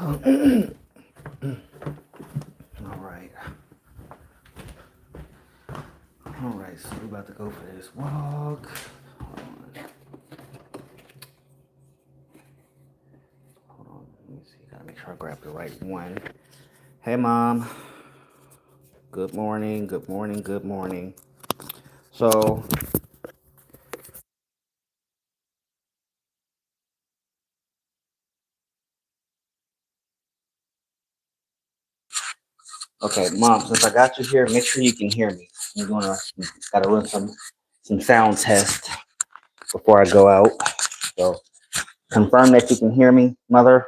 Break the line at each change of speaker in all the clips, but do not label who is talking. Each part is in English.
All right. All right, so we're about to go for this walk. Hold on. Hold on. Let me see. Gotta make sure I grab the right one. Hey, Mom. Good morning. Good morning. Good morning. So, okay, Mom, since I got you here, make sure you can hear me. I'm gonna gotta run some sound test before I go out. So, confirm that you can hear me, Mother.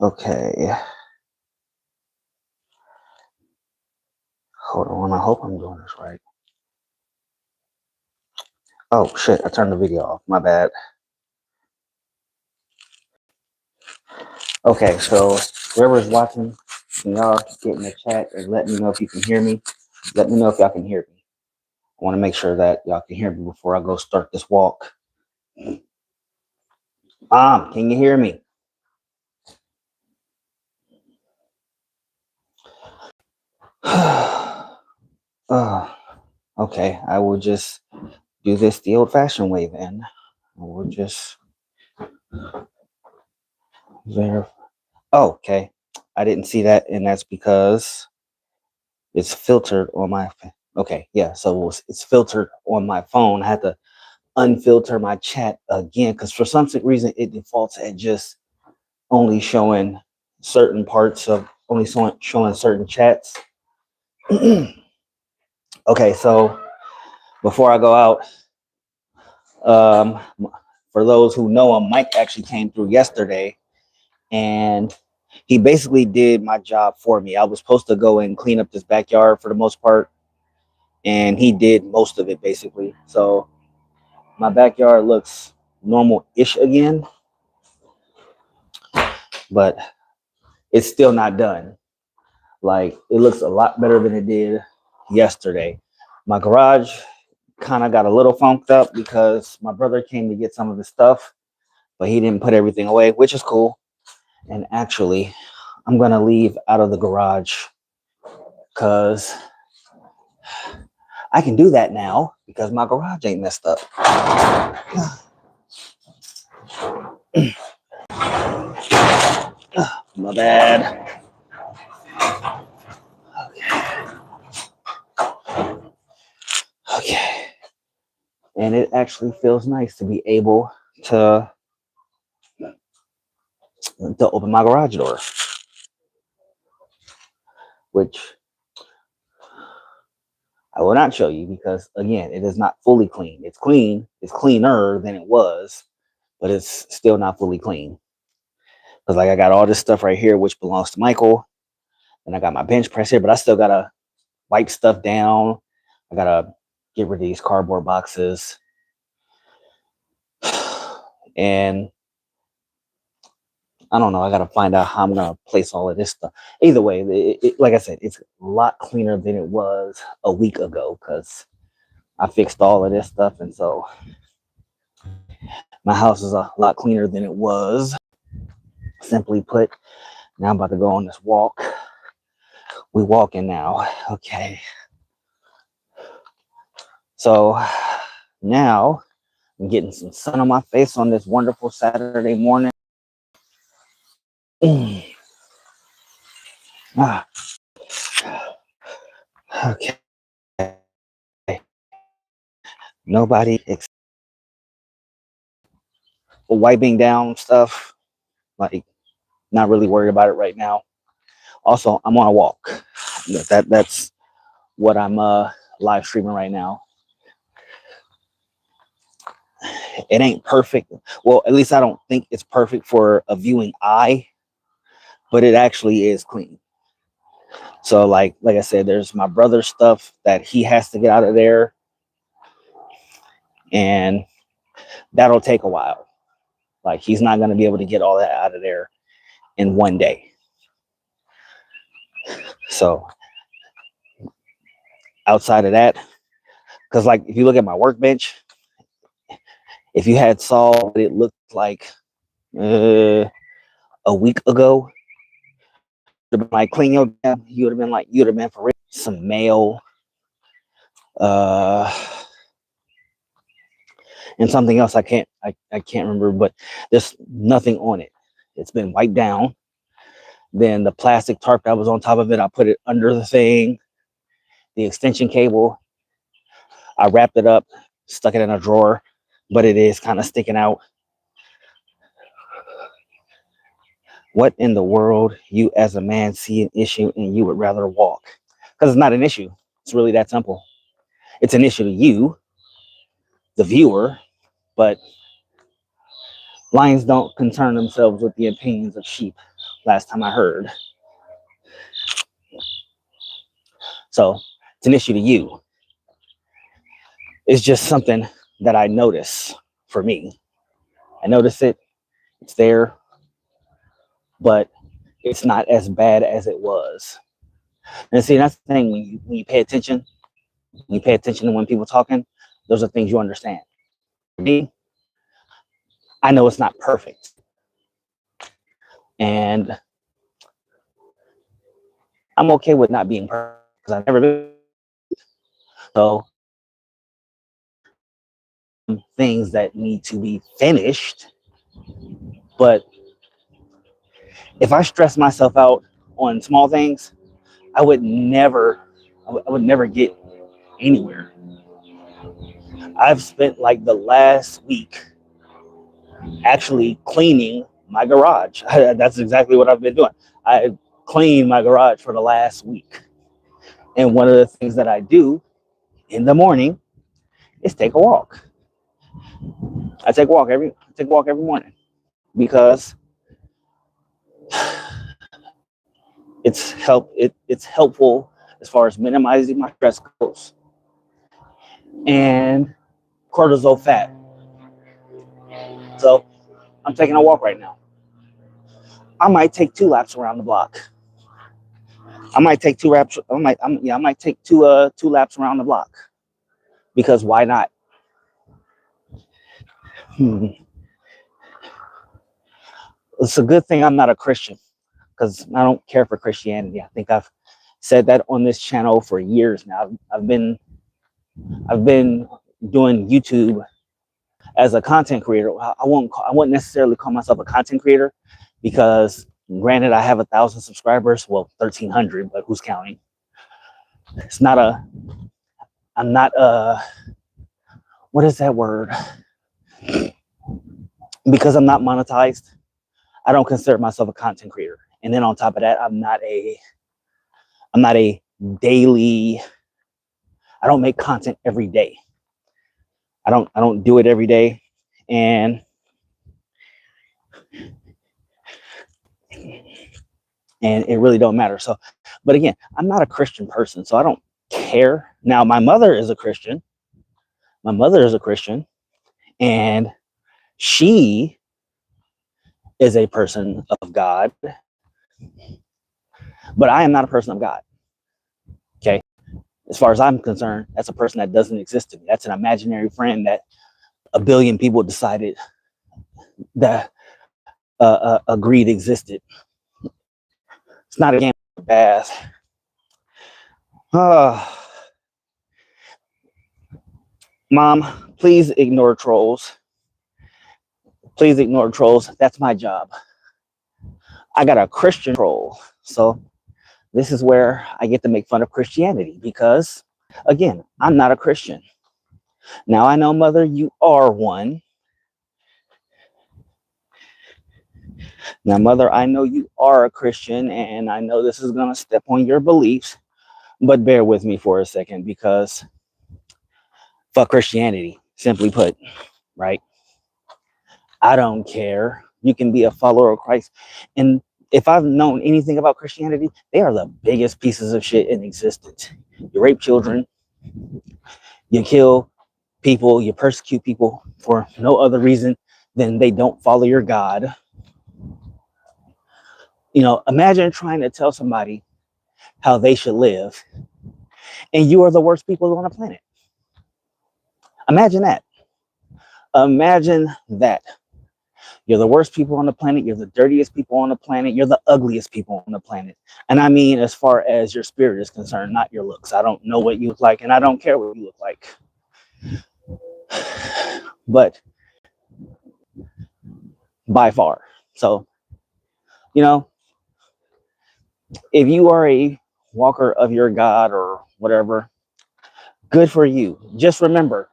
Okay. Hold on. I hope I'm doing this right. Oh shit! I turned the video off. My bad. Okay, so whoever's watching, can y'all get in the chat and let me know if you can hear me. Let me know if y'all can hear me. I want to make sure that y'all can hear me before I go start this walk. Can you hear me? Okay, I will just do this the old-fashioned way then. I will just verify. Oh, okay, I didn't see that, and that's because it's filtered on my. Okay, yeah, so it's filtered on my phone. I had to unfilter my chat again because for some reason it defaults at just only showing certain parts of only showing certain chats. Okay, so before I go out, um, for those who know him, Mike actually came through yesterday and he basically did my job for me. I was supposed to go and clean up this backyard for the most part, and he did most of it basically. So my backyard looks normal-ish again, but it's still not done. Like, it looks a lot better than it did yesterday. My garage kind of got a little funked up because my brother came to get some of his stuff, but he didn't put everything away, which is cool. And actually, I'm going to leave out of the garage because I can do that now because my garage ain't messed up. My bad. Okay. And it actually feels nice to be able to open my garage door, which I will not show you because, again, it is not fully clean. It's clean. It's cleaner than it was, but it's still not fully clean. Because, like, I got all this stuff right here, which belongs to Michael. And I got my bench press here, but I still got to wipe stuff down. I got to get rid of these cardboard boxes. And I don't know. I got to find out how I'm going to place all of this stuff. Either way, like I said, it's a lot cleaner than it was a week ago because I fixed all of this stuff. And so my house is a lot cleaner than it was. Simply put, now I'm about to go on this walk. We walking now. Okay. So now I'm getting some sun on my face on this wonderful Saturday morning. Ah, okay. Nobody wiping down stuff. Like, not really worried about it right now. Also, I'm on a walk. That's what I'm live streaming right now. It ain't perfect. Well, at least I don't think it's perfect for a viewing eye. but it actually is clean. So like I said, there's my brother's stuff that he has to get out of there, and that'll take a while. Like he's not going to be able to get all that out of there in one day. So outside of that, because like if you look at my workbench, if you had saw what it looked like a week ago, like clean your damn, you would have been for real. Some mail, and something else I can't remember, but there's nothing on it. It's been wiped down. Then the plastic tarp that was on top of it, I put it under the thing. The extension cable, I wrapped it up, stuck it in a drawer, but it is kind of sticking out. What in the world you as a man see an issue and you would rather walk? Because it's not an issue. It's really that simple. It's an issue to you, the viewer, but lions don't concern themselves with the opinions of sheep, last time I heard. So it's an issue to you. It's just something that I notice for me. I notice it, it's there, but it's not as bad as it was. And see, that's the thing, when you pay attention, to when people talking, those are things you understand. For me, I know it's not perfect. And I'm okay with not being perfect because I've never been. So things that need to be finished. But if I stress myself out on small things, I would never get anywhere. I've spent like the last week actually cleaning my garage. That's exactly what I've been doing. I cleaned my garage for the last week. And one of the things that I do in the morning is take a walk. I take a walk every morning because it's helpful as far as minimizing my stress goes and cortisol fat. So I'm taking a walk right now. I might take 2 laps around the block. I might take 2 laps. I might take 2 laps around the block because why not? It's a good thing I'm not a Christian because I don't care for Christianity. I think I've said that on this channel for years now. I've been doing YouTube as a content creator. I won't necessarily call myself a content creator because granted I have 1,000 subscribers, well 1,300, but who's counting? I'm not what is that word? Because I'm not monetized, I don't consider myself a content creator. And then on top of that, I'm not a daily, I don't make content every day. I don't do it every day. And it really don't matter. So, but again, I'm not a Christian person, so I don't care. Now, my mother is a Christian. And she is a person of God. But I am not a person of God. Okay. As far as I'm concerned, that's a person that doesn't exist to me. That's an imaginary friend that a billion people decided that agreed existed. It's not a game of bath. Mom, please ignore trolls. Please ignore trolls. That's my job. I got a Christian troll. So this is where I get to make fun of Christianity because, again, I'm not a Christian. Now, I know, Mother, you are one. Now, Mother, I know you are a Christian, and I know this is going to step on your beliefs, but bear with me for a second because fuck Christianity, simply put, right? I don't care. You can be a follower of Christ. And if I've known anything about Christianity, they are the biggest pieces of shit in existence. You rape children, you kill people, you persecute people for no other reason than they don't follow your God. Imagine trying to tell somebody how they should live, and you are the worst people on the planet. Imagine that. Imagine that. You're the worst people on the planet. You're the dirtiest people on the planet. You're the ugliest people on the planet. And I mean, as far as your spirit is concerned, not your looks. I don't know what you look like, and I don't care what you look like. But by far. So, if you are a walker of your God or whatever, good for you. Just remember,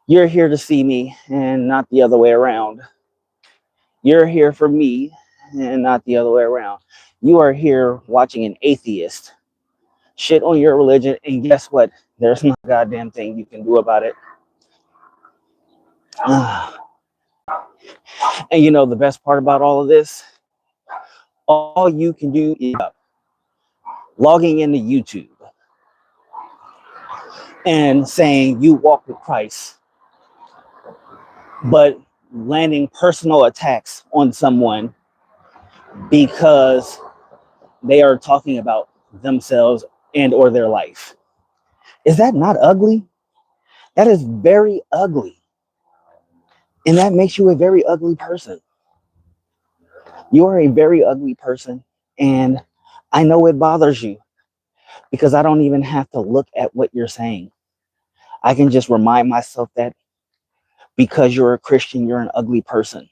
you're here to see me and not the other way around. You're here for me and not the other way around. You are here watching an atheist shit on your religion, and guess what? There's not a goddamn thing you can do about it. And the best part about all of this, all you can do is logging into YouTube and saying you walk with Christ, but landing personal attacks on someone because they are talking about themselves and or their life. Is that not ugly? That is very ugly. And that makes you a very ugly person. You are a very ugly person. And I know it bothers you because I don't even have to look at what you're saying. I can just remind myself that because you're a Christian, you're an ugly person.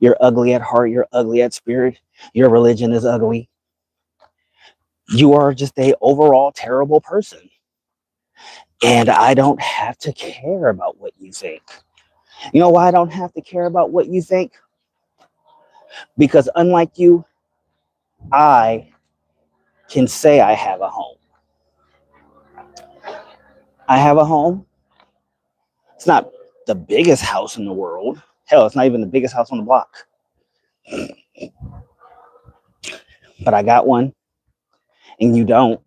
You're ugly at heart. You're ugly at spirit. Your religion is ugly. You are just a overall terrible person. And I don't have to care about what you think. You know why I don't have to care about what you think? Because unlike you, I can say I have a home. I have a home. It's not the biggest house in the world. Hell, it's not even the biggest house on the block. But I got one, and you don't.